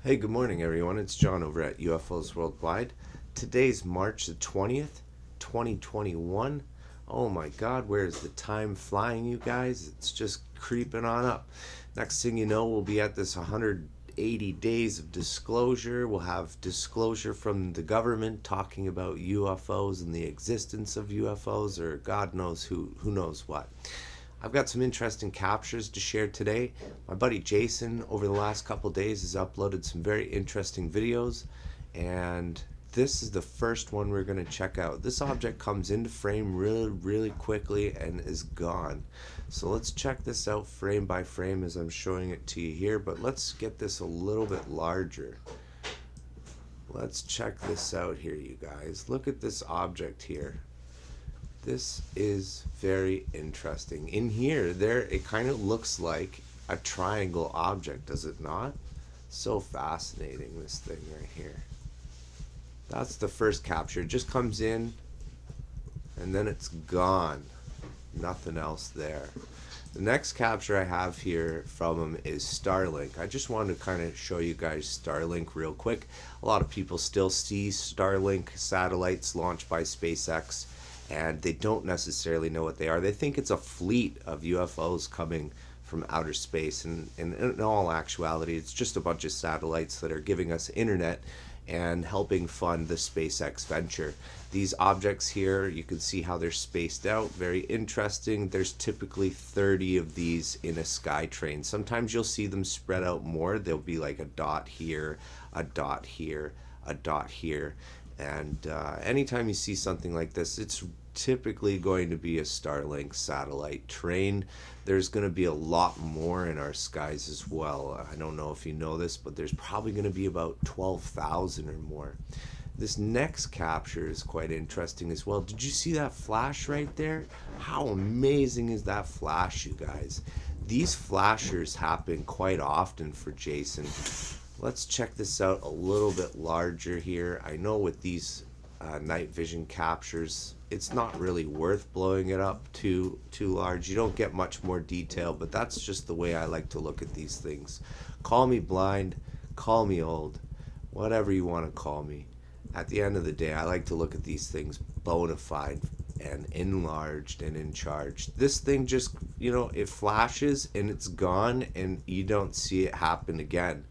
Hey, good morning, everyone. It's John over at UFOs Worldwide. Today's March the 20th, 2021. Oh my God, where's the time flying, you guys? It's just creeping on up. Next thing you know, we'll be at this 180 days of disclosure. We'll have disclosure from the government talking about UFOs and the existence of UFOs, or God knows who knows what. I've got some interesting captures to share today. My buddy Jason, over the last couple days, has uploaded some very interesting videos, and this is the first one we're going to check out. This object comes into frame really quickly and is gone. So let's check this out frame by frame as I'm showing it to you here, but let's get this a little bit larger. Let's check this out here, you guys. Look at this object here. This is very interesting. In here, it kind of looks like a triangle object, does it not? So fascinating, this thing right here. That's the first capture. It just comes in and then it's gone. Nothing else there. The next capture I have here from him is Starlink. I just wanted to kind of show you guys Starlink real quick. A lot of people still see Starlink satellites launched by SpaceX, and they don't necessarily know what they are. They think it's a fleet of UFOs coming from outer space, and in all actuality, it's just a bunch of satellites that are giving us internet and helping fund the SpaceX venture. These objects here, you can see how they're spaced out. Very interesting. There's typically 30 of these in a sky train. Sometimes you'll see them spread out more. There'll be like a dot here, a dot here, a dot here. And anytime you see something like this, it's typically going to be a Starlink satellite train. There's going to be a lot more in our skies as well. I don't know if you know this, but there's probably going to be about 12,000 or more. This next capture is quite interesting as well. Did you see that flash right there? How amazing is that flash, you guys? These flashers happen quite often for Jason. Let's check this out a little bit larger here. I know with these night vision captures, it's not really worth blowing it up too large. You don't get much more detail, but that's just the way I like to look at these things. Call me blind, call me old, whatever you want to call me. At the end of the day, I like to look at these things bona fide and enlarged and in charge. This thing just, it flashes and it's gone and you don't see it happen again.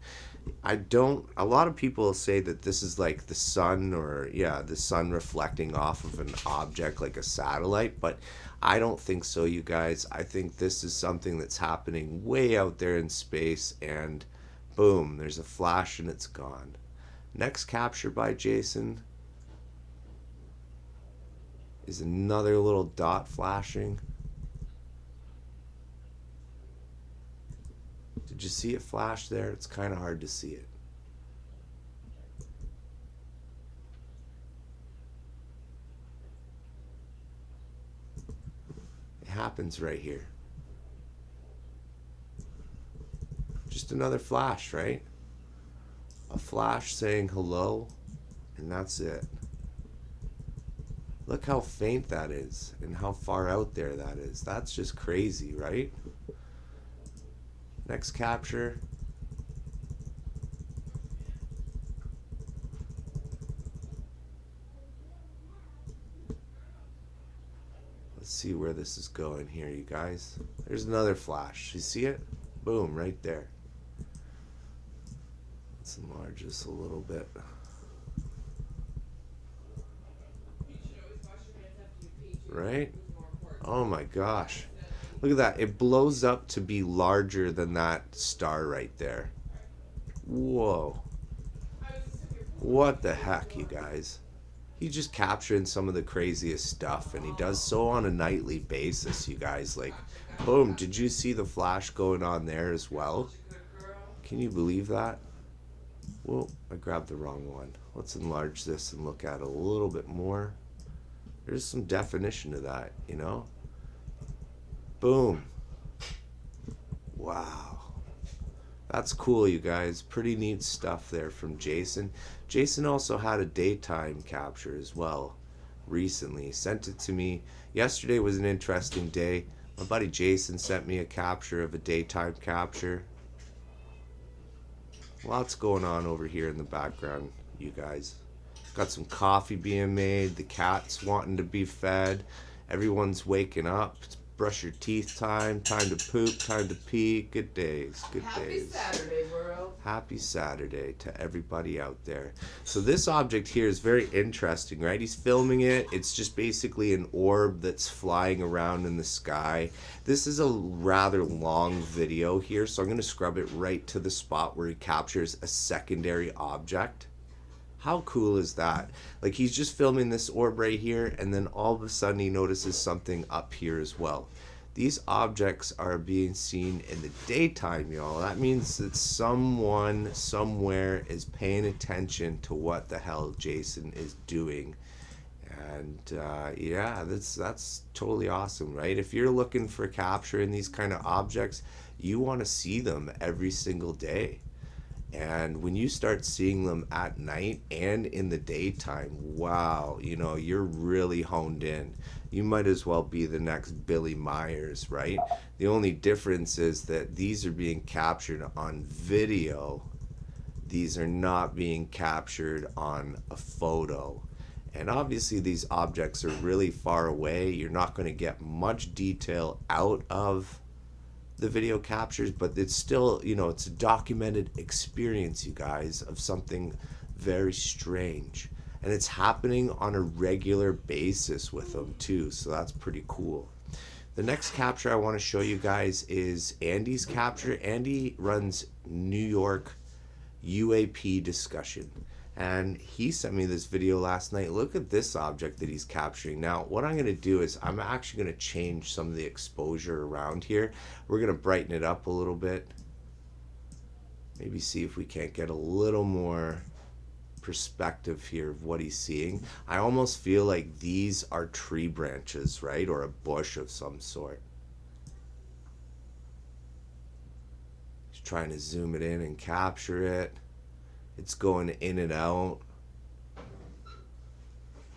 A lot of people say that this is like the sun, or the sun reflecting off of an object like a satellite, but I don't think so, you guys. I think this is something that's happening way out there in space, and boom, there's a flash and it's gone. Next capture by Jason is another little dot flashing. Did you see it flash there? It's kind of hard to see it. It happens right here. Just another flash, right? A flash saying hello, and that's it. Look how faint that is and how far out there that is. That's just crazy, right? Next capture. Let's see where this is going here, you guys. There's another flash. You see it? Boom, right there. Let's enlarge this a little bit. Right? Oh my gosh. Look at that. It blows up to be larger than that star right there. Whoa. What the heck, you guys? He's just capturing some of the craziest stuff, and he does so on a nightly basis, you guys. Like, boom, did you see the flash going on there as well? Can you believe that? Whoa, I grabbed the wrong one. Let's enlarge this and look at it a little bit more. There's some definition to that, Boom. Wow. That's cool, you guys. Pretty neat stuff there from Jason. Jason also had a daytime capture as well recently. He sent it to me. Yesterday was an interesting day. My buddy Jason sent me a capture of a daytime capture. Lots going on over here in the background, you guys. Got some coffee being made. The cat's wanting to be fed. Everyone's waking up. It's brush your teeth time. Time to poop. Time to pee. Good days. Good days. Happy Saturday, world. Happy Saturday to everybody out there. So this object here is very interesting, right? He's filming it. It's just basically an orb that's flying around in the sky. This is a rather long video here, so I'm going to scrub it right to the spot where he captures a secondary object. How cool is that? Like, he's just filming this orb right here, and then all of a sudden he notices something up here as well. These objects are being seen in the daytime, y'all. That means that someone somewhere is paying attention to what the hell Jason is doing. And yeah, that's totally awesome, right? If you're looking for capturing these kind of objects, you want to see them every single day. And when you start seeing them at night and in the daytime, wow, you know, you're really honed in. You might as well be the next Billy Myers, right? The only difference is that these are being captured on video. These are not being captured on a photo. And obviously these objects are really far away. You're not going to get much detail out of the video captures, but it's still, you know, it's a documented experience, you guys, of something very strange. And it's happening on a regular basis with them too, so that's pretty cool. The next capture I want to show you guys is Andy's capture. Andy runs New York UAP discussion, and he sent me this video last night. Look at this object that he's capturing. Now what I'm going to do is I'm actually going to change some of the exposure around here. We're going to brighten it up a little bit, maybe see if we can't get a little more perspective here of what he's seeing. I almost feel like these are tree branches, right, or a bush of some sort. He's trying to zoom it in and capture it. It's going in and out.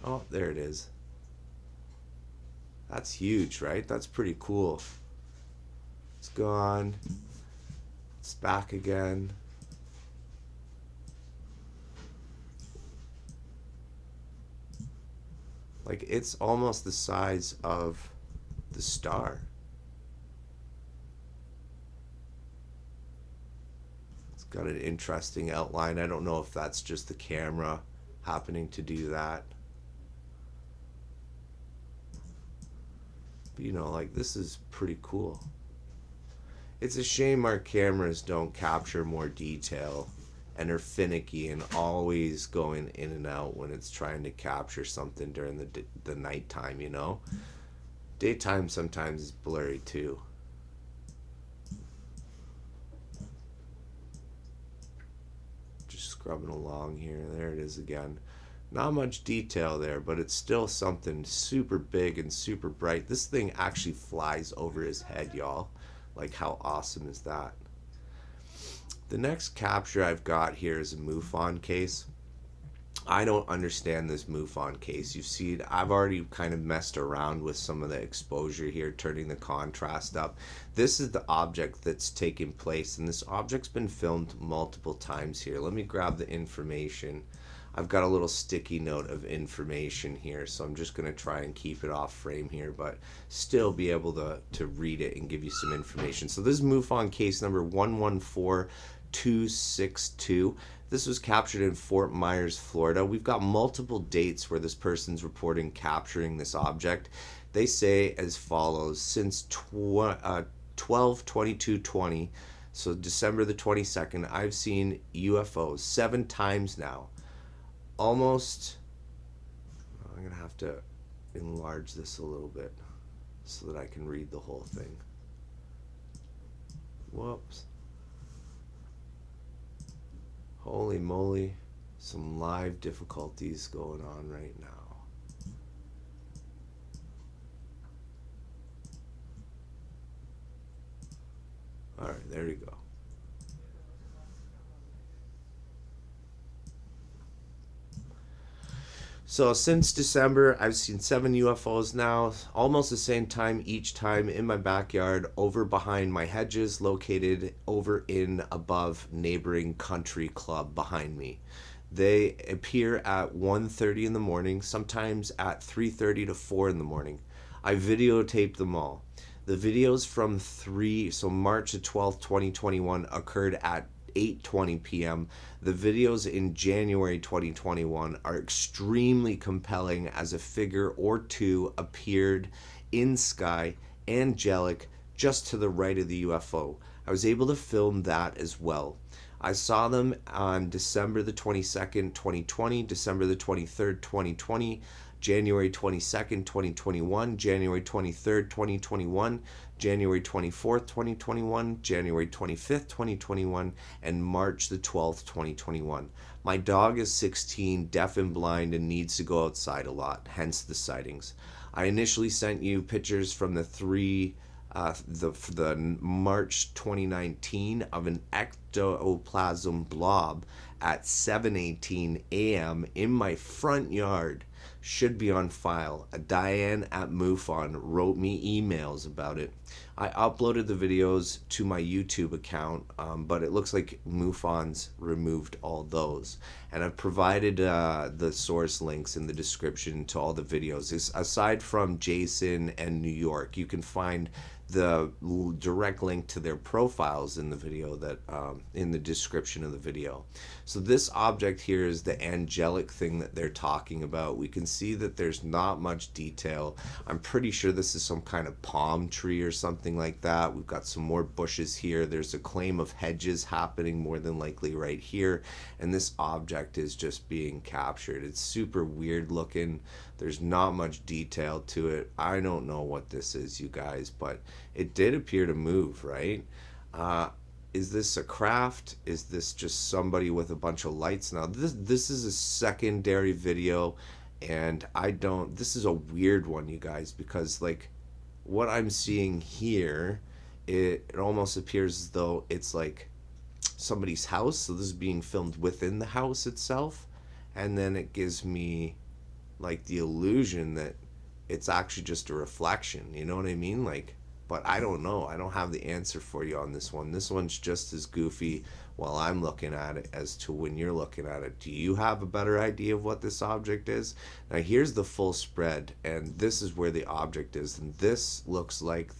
Oh, there it is. That's huge, right? That's pretty cool. It's gone. It's back again. Like, it's almost the size of the star. It's got an interesting outline. I don't know if that's just the camera happening to do that. But, you know, like, this is pretty cool. It's a shame our cameras don't capture more detail and are finicky and always going in and out when it's trying to capture something during the nighttime, you know? Daytime sometimes is blurry too. Just scrubbing along here. There it is again. Not much detail there, but it's still something super big and super bright. This thing actually flies over his head, y'all. Like, how awesome is that? The next capture I've got here is a Mufon case. I don't understand this Mufon case. You've seen, I've already kind of messed around with some of the exposure here, turning the contrast up. This is the object that's taking place, and this object's been filmed multiple times here. Let me grab the information. I've got a little sticky note of information here, so I'm just going to try and keep it off frame here, but still be able to read it and give you some information. So this is Mufon case number 114262. This was captured in Fort Myers, Florida. We've got multiple dates where this person's reporting capturing this object. They say as follows: since 12/22/20, so December the 22nd, I've seen UFOs 7 times now. Almost, I'm gonna have to enlarge this a little bit so that I can read the whole thing. Whoops. Holy moly, some live difficulties going on right now. All right, there you go. So since December, I've seen 7 UFOs now, almost the same time each time in my backyard, over behind my hedges, located over in above neighboring country club behind me. They appear at 1:30 in the morning, sometimes at 3:30 to 4 in the morning. I videotaped them all. The videos from March the 12th, 2021 occurred at 8:20 p.m. The videos in January 2021 are extremely compelling as a figure or two appeared in sky, angelic, just to the right of the UFO. I was able to film that as well. I saw them on December the 22nd, 2020, December the 23rd, 2020, January 22nd, 2021, January 23rd, 2021, January 24th, 2021, January 25th, 2021, and March the 12th, 2021. My dog is 16, deaf and blind, and needs to go outside a lot, hence the sightings. I initially sent you pictures from the March 2019 of an ectoplasm blob at 7:18 a.m. in my front yard. Should be on file. Diane at Mufon wrote me emails about it. I uploaded the videos to my YouTube account, but it looks like Mufon's removed all those. And I've provided the source links in the description to all the videos. Aside from Jason and New York, you can find the direct link to their profiles in the video that in the description of the video. So this object here is the angelic thing that they're talking about. We can see that there's not much detail. I'm pretty sure this is some kind of palm tree or something like that. We've got some more bushes here. There's a claim of hedges happening more than likely right here, and this object is just being captured. It's super weird looking. There's not much detail to it. I don't know what this is, you guys, but it did appear to move, right? Is this a craft? Is this just somebody with a bunch of lights? Now, this is a secondary video, and this is a weird one, you guys, because, like, what I'm seeing here, it almost appears as though it's, like, somebody's house. So this is being filmed within the house itself, and then it gives me like the illusion that it's actually just a reflection, you know what I mean? Like, but I don't know. I don't have the answer for you on this one. This one's just as goofy while I'm looking at it as to when you're looking at it. Do you have a better idea of what this object is? Now here's the full spread, and this is where the object is, and this looks like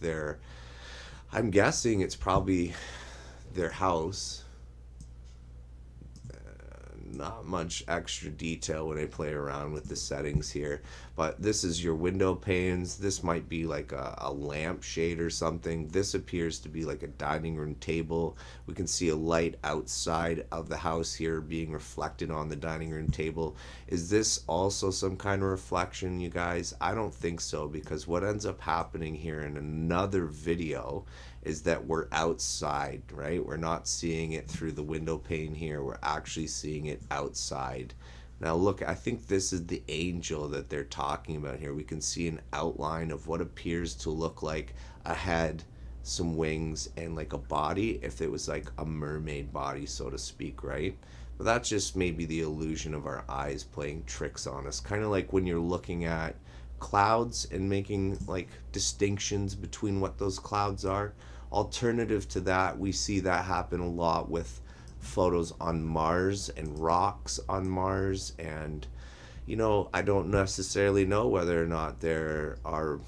I'm guessing it's probably their house. Not much extra detail when I play around with the settings here, but this is your window panes. This might be like a lamp shade or something. This appears to be like a dining room table. We can see a light outside of the house here being reflected on the dining room table. Is this also some kind of reflection, you guys? I don't think so, because what ends up happening here in another video is that we're outside, right? We're not seeing it through the window pane here. We're actually seeing it outside. Now look, I think this is the angel that they're talking about here. We can see an outline of what appears to look like a head, some wings, and like a body, if it was like a mermaid body, so to speak, right? But that's just maybe the illusion of our eyes playing tricks on us. Kind of like when you're looking at clouds and making like distinctions between what those clouds are. Alternative to that, we see that happen a lot with photos on Mars and rocks on Mars. And, you know, I don't necessarily know whether or not there are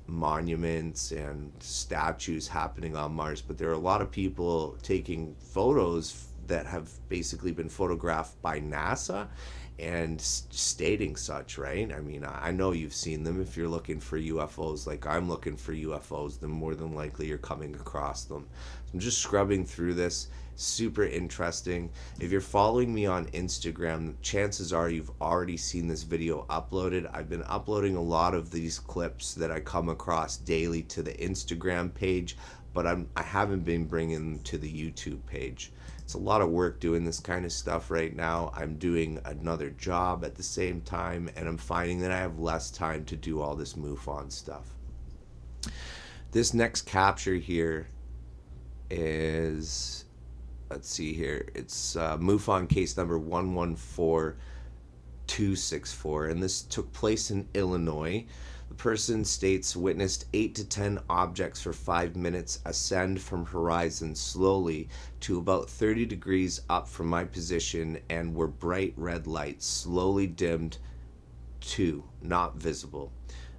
monuments and statues happening on Mars, but there are a lot of people taking photos that have basically been photographed by NASA and stating such, right? I mean, I know you've seen them. If you're looking for UFOs like I'm looking for UFOs, then more than likely you're coming across them. So I'm just scrubbing through this. Super interesting. If you're following me on Instagram, chances are you've already seen this video uploaded. I've been uploading a lot of these clips that I come across daily to the Instagram page, but I haven't been bringing them to the YouTube page. It's a lot of work doing this kind of stuff right now. I'm doing another job at the same time, and I'm finding that I have less time to do all this MUFON stuff. This next capture here is, let's see here, it's MUFON case number 114 264, and this took place in Illinois. The person states witnessed 8 to 10 objects for 5 minutes ascend from horizon slowly to about 30 degrees up from my position and were bright red lights, slowly dimmed to not visible.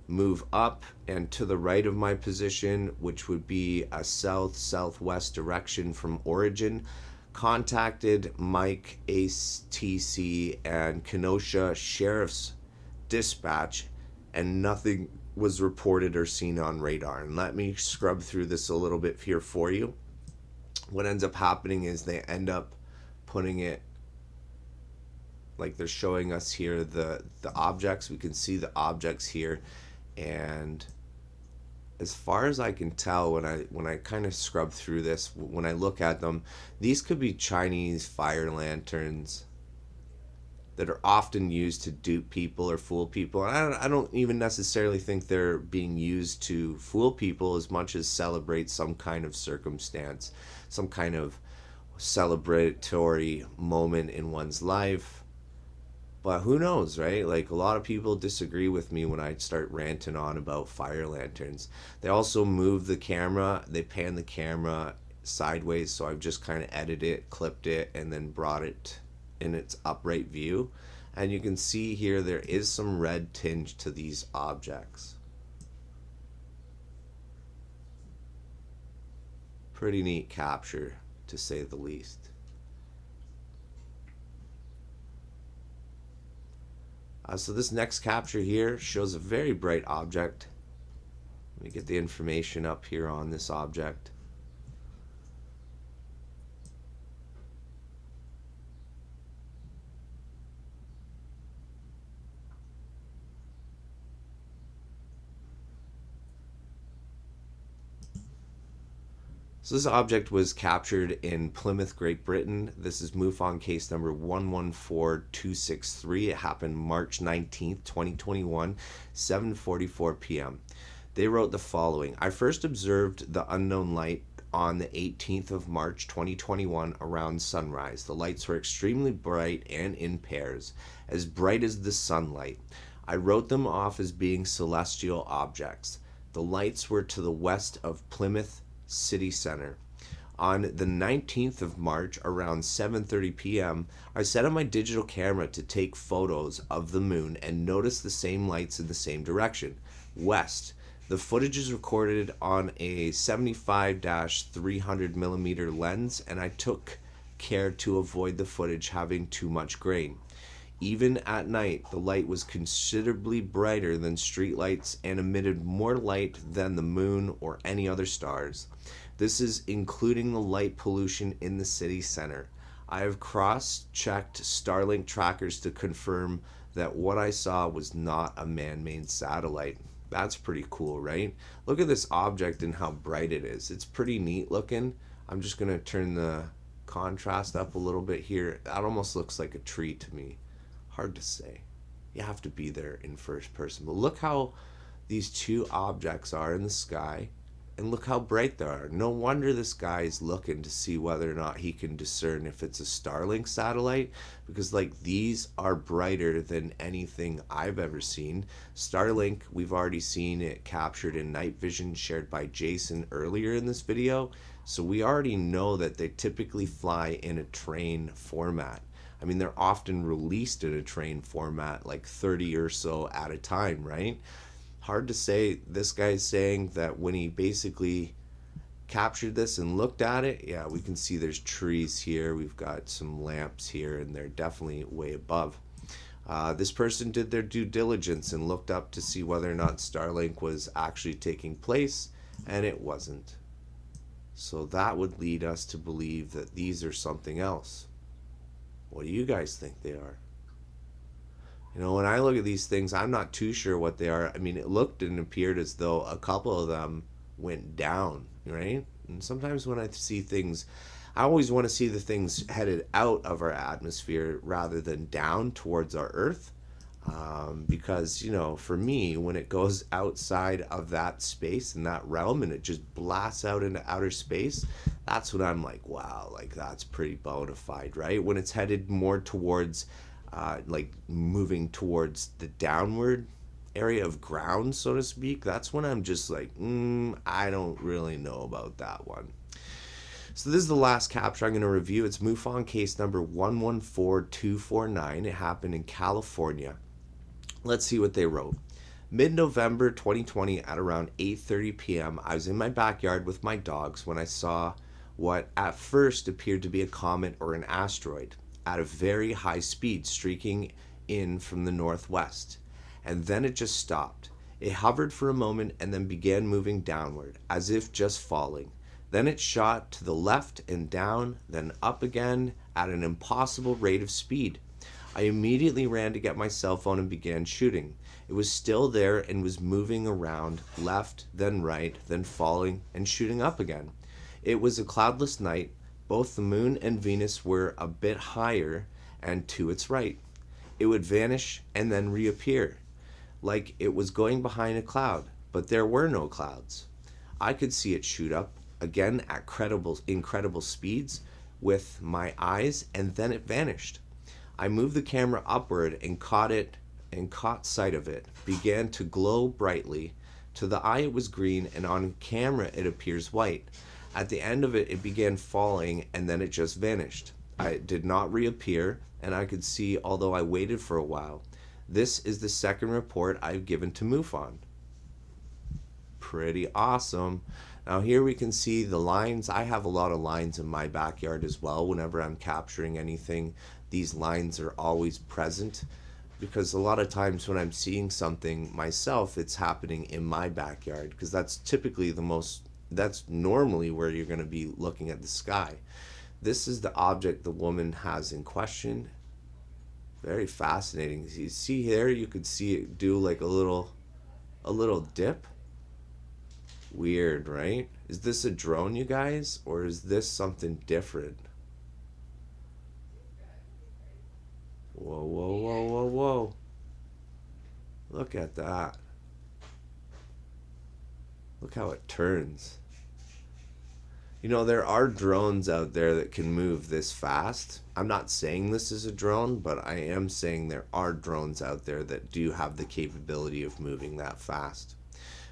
Move up and to the right of my position, which would be a south-southwest direction from origin. Contacted Mike ATC and Kenosha Sheriff's Dispatch, and nothing was reported or seen on radar. And let me scrub through this a little bit here for you. What ends up happening is they end up putting it like they're showing us here the objects. We can see the objects here, and as far as I can tell, when I kind of scrub through this, when I look at them, these could be Chinese fire lanterns that are often used to dupe people or fool people. And I don't even necessarily think they're being used to fool people as much as celebrate some kind of circumstance, some kind of celebratory moment in one's life. But who knows, right? Like, a lot of people disagree with me when I start ranting on about fire lanterns. They also move the camera, they pan the camera sideways, so I've just kind of edited it, clipped it, and then brought it in its upright view. And you can see here there is some red tinge to these objects. Pretty neat capture, to say the least. So this next capture here shows a very bright object. Let me get the information up here on this object. So this object was captured in Plymouth, Great Britain. This is Mufon Case number 114263. It happened March 19th, 2021, 7:44 p.m. They wrote the following. I first observed the unknown light on the 18th of March 2021 around sunrise. The lights were extremely bright and in pairs, as bright as the sunlight. I wrote them off as being celestial objects. The lights were to the west of Plymouth City Center. On the 19th of March around 7:30 p.m. I set up my digital camera to take photos of the moon and noticed the same lights in the same direction, west. The footage is recorded on a 75-300mm lens, and I took care to avoid the footage having too much grain. Even at night, the light was considerably brighter than street lights and emitted more light than the moon or any other stars. This is including the light pollution in the city center. I have cross-checked Starlink trackers to confirm that what I saw was not a man-made satellite. That's pretty cool, right? Look at this object and how bright it is. It's pretty neat looking. I'm just going to turn the contrast up a little bit here. That almost looks like a tree to me. Hard to say. You have to be there in first person. But look how these two objects are in the sky, and look how bright they are. No wonder this guy is looking to see whether or not he can discern if it's a Starlink satellite, because like these are brighter than anything I've ever seen. Starlink, we've already seen it captured in night vision shared by Jason earlier in this video, so we already know that they typically fly in a train format. I mean, they're often released in a train format, like 30 or so at a time, right? Hard to say. This guy's saying that when he basically captured this and looked at it, yeah, we can see there's trees here. We've got some lamps here, and they're definitely way above. This person did their due diligence and looked up to see whether or not Starlink was actually taking place, and it wasn't. So that would lead us to believe that these are something else. What do you guys think they are? You know, when I look at these things, I'm not too sure what they are. I mean, it looked and appeared as though a couple of them went down, right? And sometimes when I see things, I always want to see the things headed out of our atmosphere rather than down towards our Earth. Because, you know, for me, when it goes outside of that space and that realm and it just blasts out into outer space, that's when I'm like, wow, like that's pretty bona fide, right? When it's headed more towards like moving towards the downward area of ground, so to speak, that's when I'm just like, I don't really know about that one. So this is the last capture I'm going to review. It's Mufon case number 114249. It happened in California. Let's see what they wrote. Mid-November 2020 at around 8:30 p.m., I was in my backyard with my dogs when I saw what at first appeared to be a comet or an asteroid at a very high speed streaking in from the northwest. And then it just stopped. It hovered for a moment and then began moving downward, as if just falling. Then it shot to the left and down, then up again at an impossible rate of speed. I immediately ran to get my cell phone and began shooting. It was still there and was moving around, left, then right, then falling and shooting up again. It was a cloudless night. Both the moon and Venus were a bit higher and to its right. It would vanish and then reappear, like it was going behind a cloud, but there were no clouds. I could see it shoot up again at incredible speeds with my eyes, and then it vanished. I moved the camera upward and caught sight of it. Began to glow brightly. To the eye it was green, and on camera it appears white. At the end of it, it began falling, and then it just vanished. It did not reappear, and I could see, although I waited for a while. This is the second report I've given to MUFON. Pretty awesome. Now here we can see the lines. I have a lot of lines in my backyard as well. Whenever I'm capturing anything, these lines are always present, because a lot of times when I'm seeing something myself, it's happening in my backyard, because that's typically that's normally where you're going to be looking at the sky. This is the object the woman has in question. Very fascinating. You see here, you could see it do like a little dip. Weird, right? Is this a drone, you guys, or is this something different? Whoa, whoa, whoa, whoa, whoa. Look at that. Look how it turns. You know, there are drones out there that can move this fast. I'm not saying this is a drone, but I am saying there are drones out there that do have the capability of moving that fast.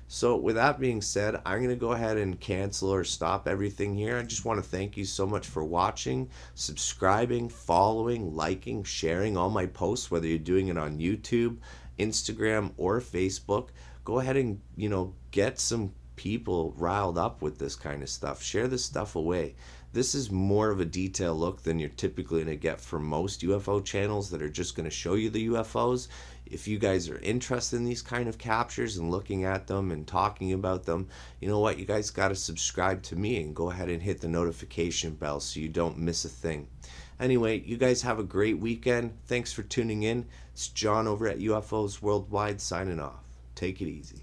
So with that being said, I'm going to go ahead and cancel or stop everything here. I just want to thank you so much for watching, subscribing, following, liking, sharing all my posts, whether you're doing it on YouTube, Instagram, or Facebook. Go ahead and, get some people riled up with this kind of stuff. Share this stuff away. This is more of a detailed look than you're typically going to get from most UFO channels that are just going to show you the UFOs. If you guys are interested in these kind of captures and looking at them and talking about them, you know what? You guys got to subscribe to me and go ahead and hit the notification bell so you don't miss a thing. Anyway, you guys have a great weekend. Thanks for tuning in. It's John over at UFOs Worldwide signing off. Take it easy.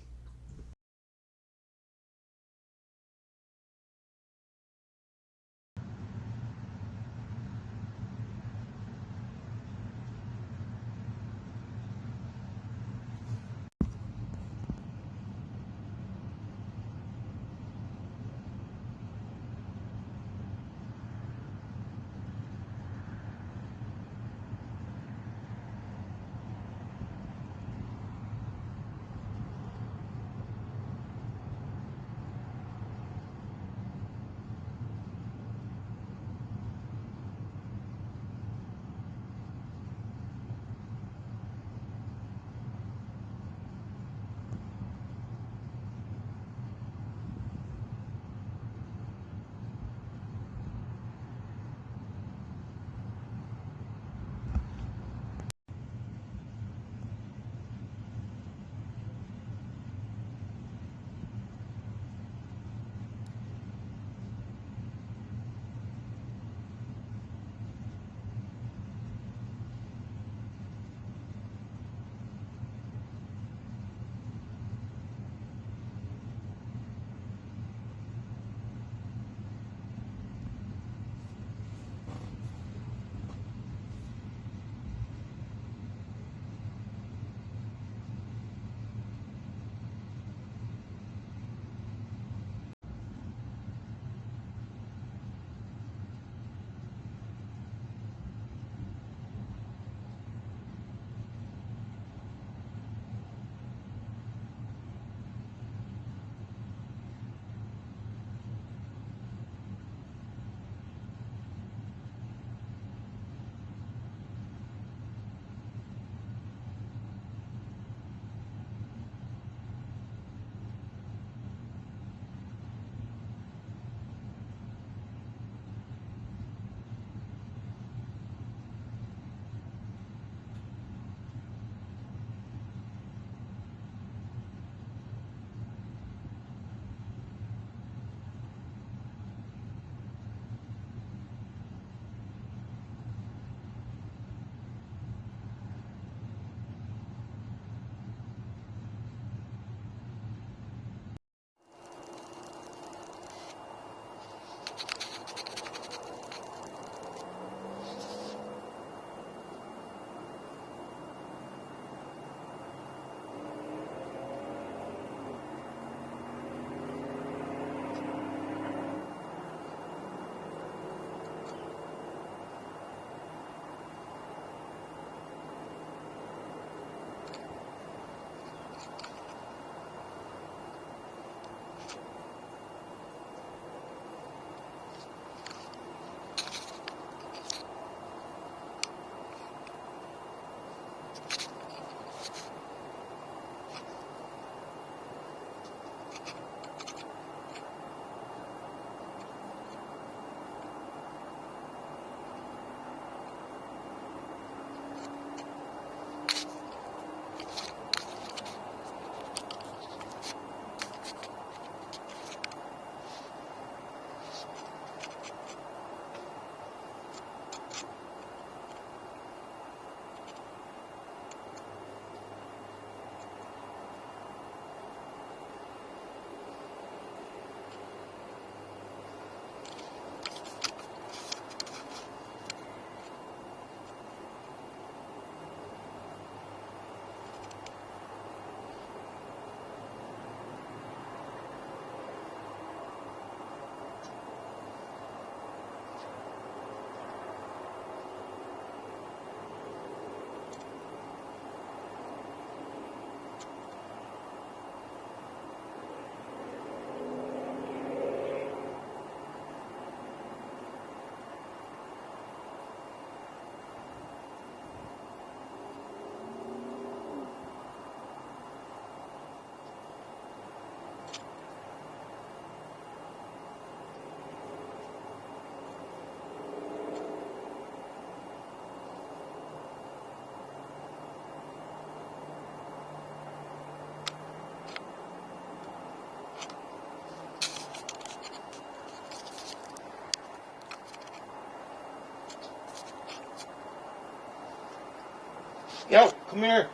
Yo, come here.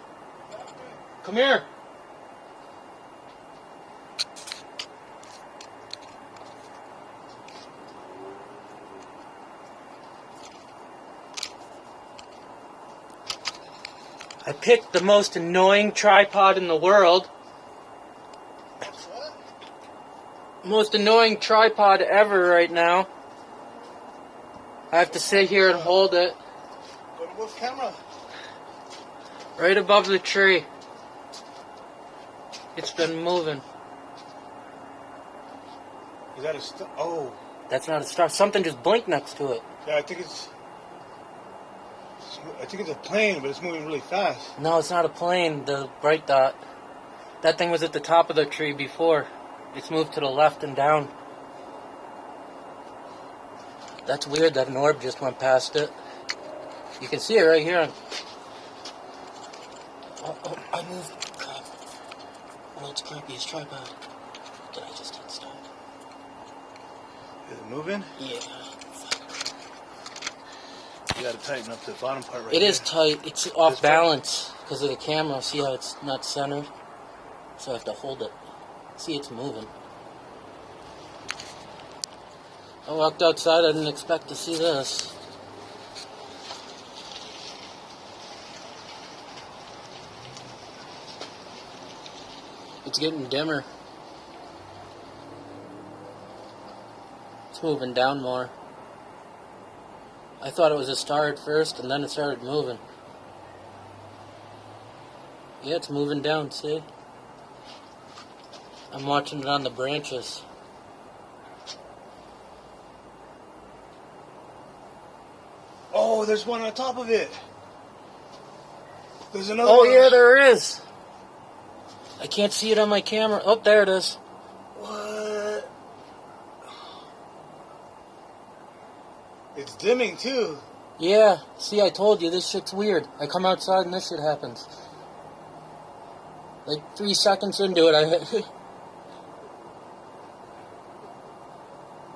Come here. I picked the most annoying tripod in the world. Most annoying tripod ever right now. I have to sit here and hold it. What camera? Right above the tree. It's been moving. Is that a star? Oh. That's not a star. Something just blinked next to it. Yeah, I think it's a plane, but it's moving really fast. No, it's not a plane, the bright dot. That thing was at the top of the tree before. It's moved to the left and down. That's weird that an orb just went past it. You can see it right here. Oh, I moved. Crap. Well, it's creepy. It's tripod. Did I just hit stop? Is it moving? Yeah. You gotta tighten up the bottom part right It here. is tight. It's off balance because of the camera. See how it's not centered? So I have to hold it. See, it's moving. I walked outside. I didn't expect to see this. It's getting dimmer. It's moving down more. I thought it was a star at first, and then it started moving. Yeah, it's moving down, see? I'm watching it on the branches. Oh, there's one on top of it. There's another Oh, one. yeah, there is. I can't see it on my camera. Oh, there it is. What? It's dimming too. Yeah, see, I told you, this shit's weird. I come outside and this shit happens. Like 3 seconds into it,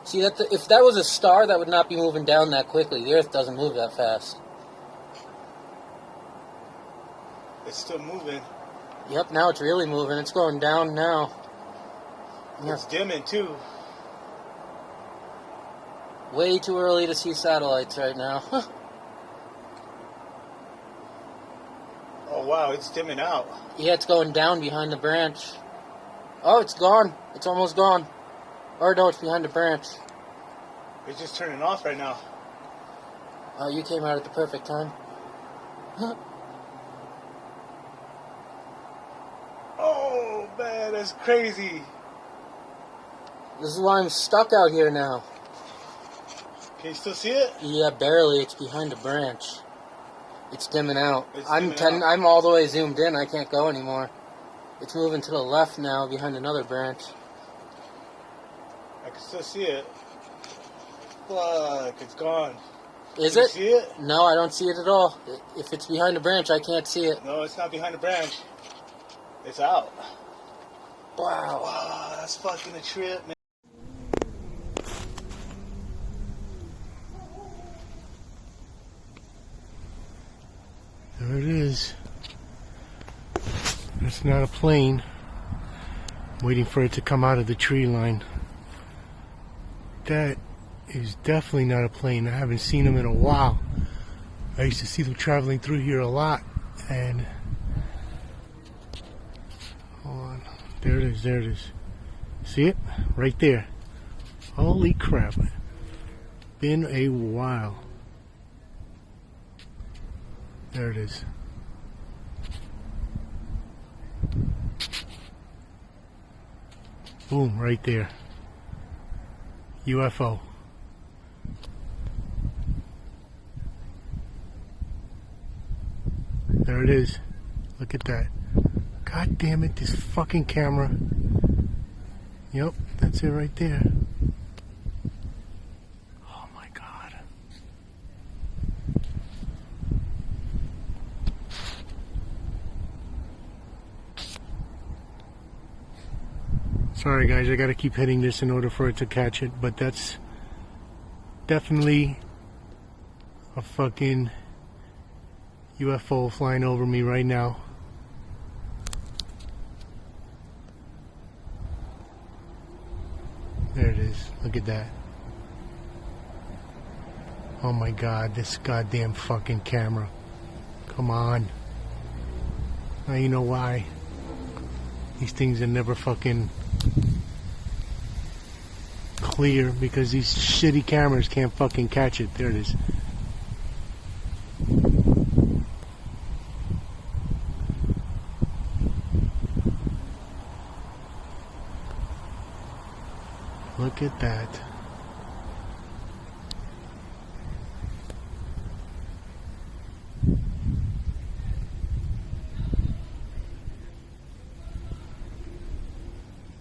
See, if that was a star, that would not be moving down that quickly. The Earth doesn't move that fast. It's still moving. Yep, now it's really moving. It's going down now. It's dimming too. Way too early to see satellites right now. Oh wow, it's dimming out. Yeah, it's going down behind the branch. Oh, it's gone. It's almost gone. Or no, it's behind the branch. It's just turning off right now. Oh, you came out at the perfect time. Oh man, that's crazy. This is why I'm stuck out here now. Can you still see it? Yeah, barely. It's behind a branch. It's dimming out. It's dimming out. I'm all the way zoomed in. I can't go anymore. It's moving to the left now, behind another branch. I can still see it. Fuck, it's gone. Is Can it? You see it? No, I don't see it at all. If it's behind a branch, I can't see it. No, it's not behind the branch. It's out. Wow. Wow, that's fucking a trip, man. There it is. That's not a plane. I'm waiting for it to come out of the tree line. That is definitely not a plane. I haven't seen them in a while. I used to see them traveling through here a lot, and hold on. There it is, there it is. See it? Right there. Holy crap. Been a while. There it is. Boom, right there. UFO. There it is. Look at that. God damn it, this fucking camera. Yep, that's it right there. Oh my God. Sorry guys, I gotta keep hitting this in order for it to catch it, but that's definitely a fucking UFO flying over me right now. There it is. Look at that. Oh my God, this goddamn fucking camera. Come on. Now you know why. These things are never fucking clear because these shitty cameras can't fucking catch it. There it is. Look at that.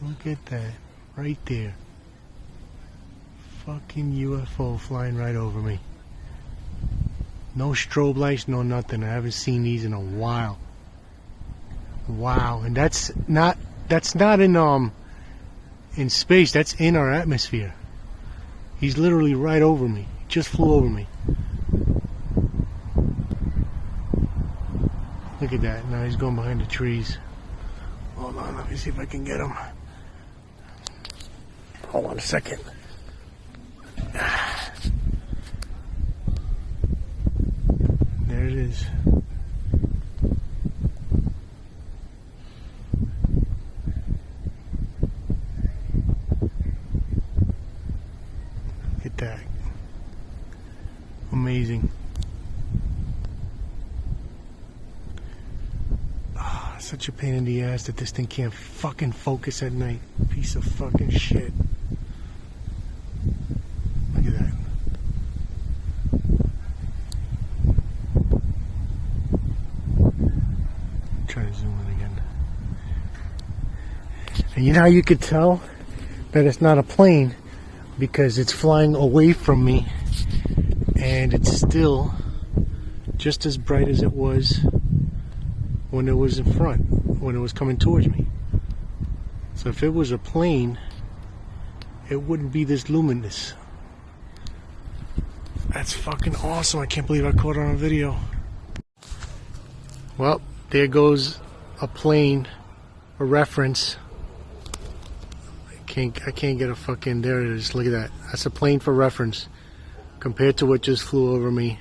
Look at that. Right there. Fucking UFO flying right over me. No strobe lights, no nothing. I haven't seen these in a while. Wow. And that's not in space, that's in our atmosphere. He's literally right over me. Just flew over me. Look at that. Now he's going behind the trees. Hold on, let me see if I can get him. Hold on a second. There it is. Look at that. Amazing. Oh, such a pain in the ass that this thing can't fucking focus at night. Piece of fucking shit. Look at that. Try to zoom in again. And you know how you could tell that it's not a plane? Because it's flying away from me and it's still just as bright as it was when it was in front, when it was coming towards me. So if it was a plane, it wouldn't be this luminous. That's fucking awesome. I can't believe I caught it on video. Well, there goes a plane, a reference. I can't get a fucking, there it is. Look at that. That's a plane for reference compared to what just flew over me.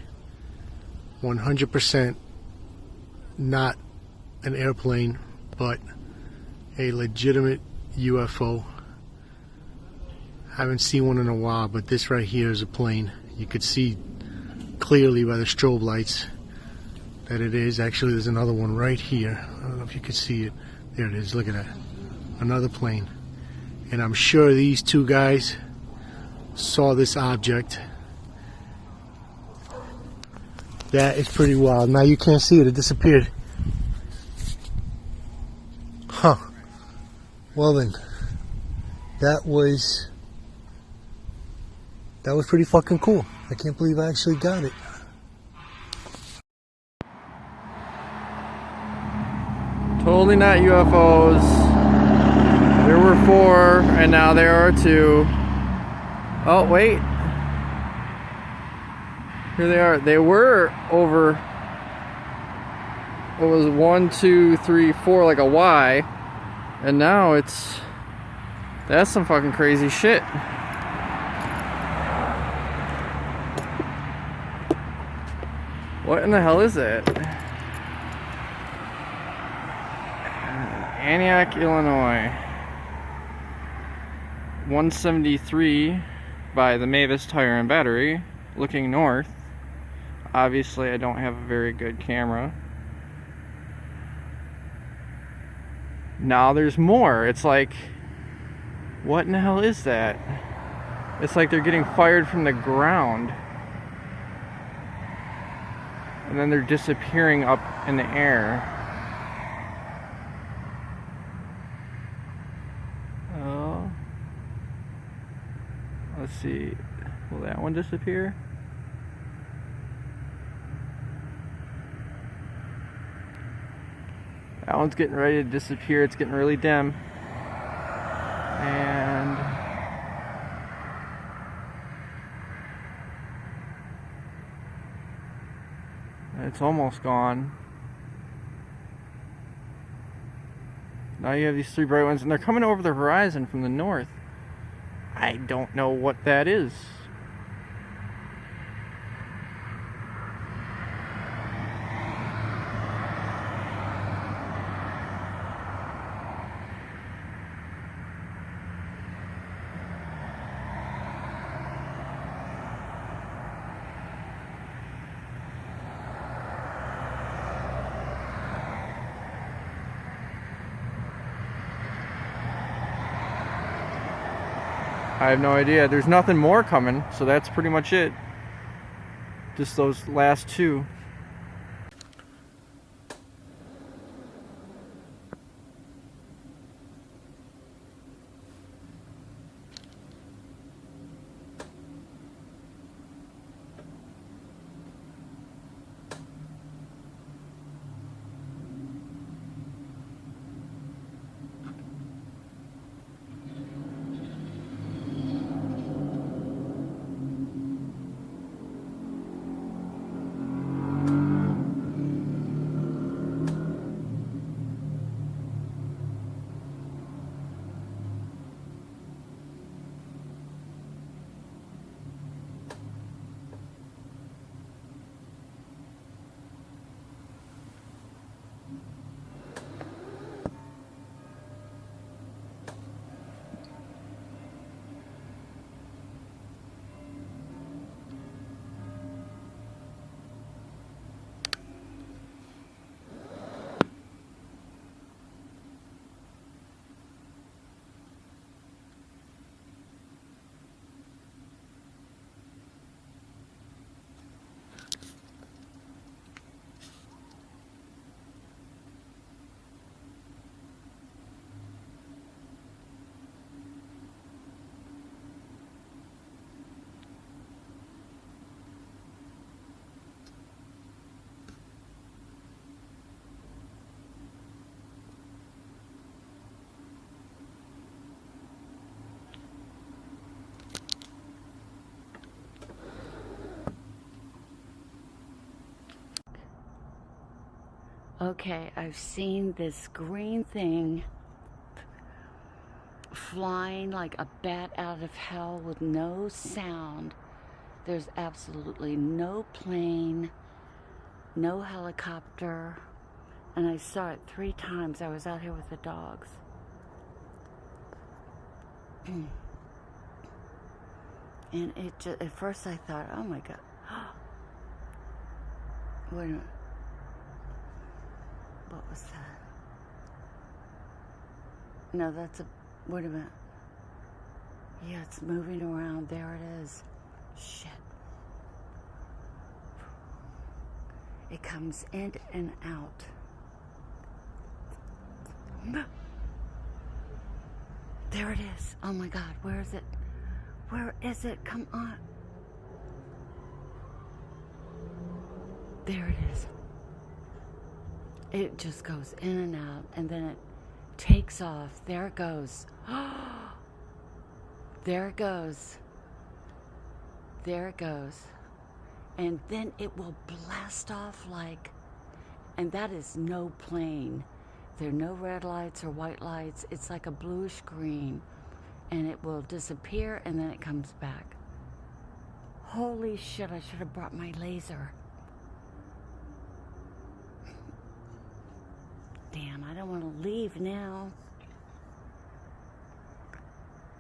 100% not an airplane, but a legitimate UFO. Haven't seen one in a while, but this right here is a plane. You could see clearly by the strobe lights that it is. Actually, there's another one right here. I don't know if you can see it. There it is. Look at that. Another plane. And I'm sure these two guys saw this object. That is pretty wild. Now you can't see it. It disappeared. Huh. Well then, that was pretty fucking cool. I can't believe I actually got it. Totally not UFOs. There were 4, and now there are 2. Oh, wait. Here they are. They were over, it was 1, 2, 3, 4, like a Y. And now that's some fucking crazy shit. What in the hell is that? Antioch, Illinois. 173 by the Mavis Tire and Battery, looking north. Obviously I don't have a very good camera. Now there's more. It's like, what in the hell is that? It's like they're getting fired from the ground and then they're disappearing up in the air. Let's see, will that one disappear? That one's getting ready to disappear. It's getting really dim. And let's It's almost gone. Now you have these three bright ones, and they're coming over the horizon from the north. I don't know what that is. I have no idea. There's nothing more coming, so that's pretty much it. Just those last two. Okay, I've seen this green thing flying like a bat out of hell with no sound. There's absolutely no plane, no helicopter, and I saw it 3 times. I was out here with the dogs. And it just, at first I thought, oh my God. Wait a minute. What was that? No, that's a, wait a minute. Yeah, it's moving around. There it is. Shit. It comes in and out. There it is. Oh my God, where is it? Where is it? Come on. There it is. It just goes in and out, and then it takes off. There it goes. There it goes. There it goes. And then it will blast off like, and that is no plane. There are no red lights or white lights. It's like a bluish green, and it will disappear, and then it comes back. Holy shit, I should have brought my laser. Damn, I don't want to leave now.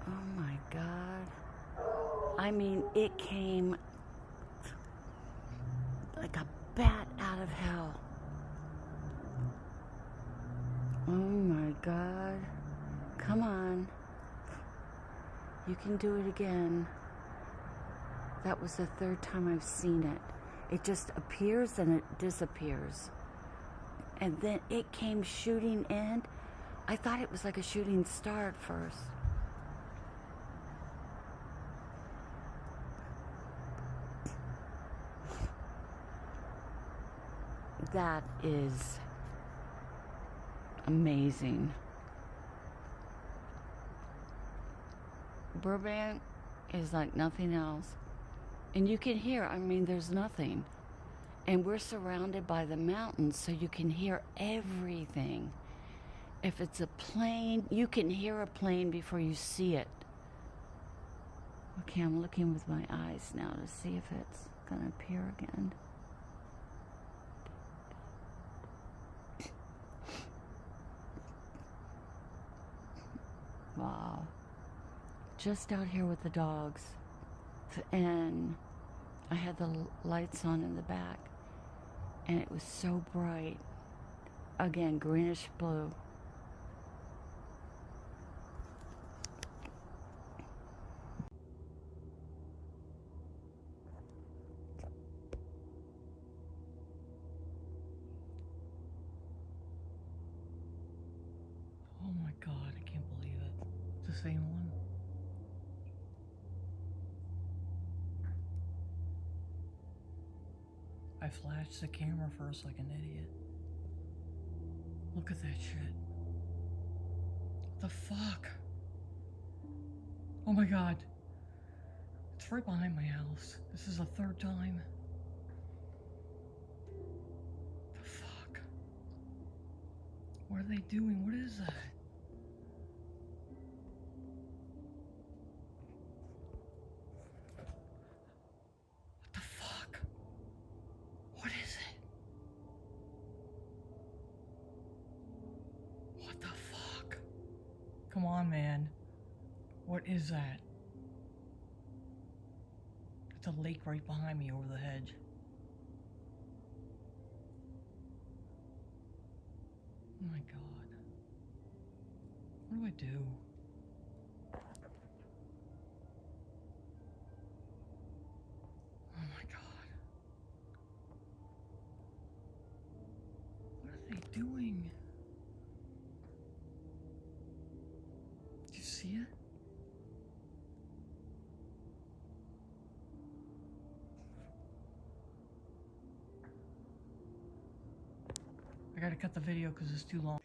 Oh my God. I mean, it came like a bat out of hell. Oh my God. Come on. You can do it again. That was the 3rd time I've seen it. It just appears and it disappears. And then it came shooting in. I thought it was like a shooting star at first. That is amazing. Burbank is like nothing else. And you can hear, I mean, there's nothing. And we're surrounded by the mountains, so you can hear everything. If it's a plane, you can hear a plane before you see it. Okay, I'm looking with my eyes now to see if it's gonna appear again. Wow. Just out here with the dogs. And I had the lights on in the back. And it was so bright. Again, greenish blue. Oh my god, I can't believe it. It's the same one. I flashed the camera first like an idiot. Look at that shit. What the fuck? Oh my god. It's right behind my house. This is the third time. The fuck? What are they doing? What is that? What the fuck? What is it? What the fuck? Come on, man. What is that? It's a lake right behind me over the hedge. Oh my god. What do I do? Oh my god. What are they doing? Did you see it? I gotta cut the video because it's too long.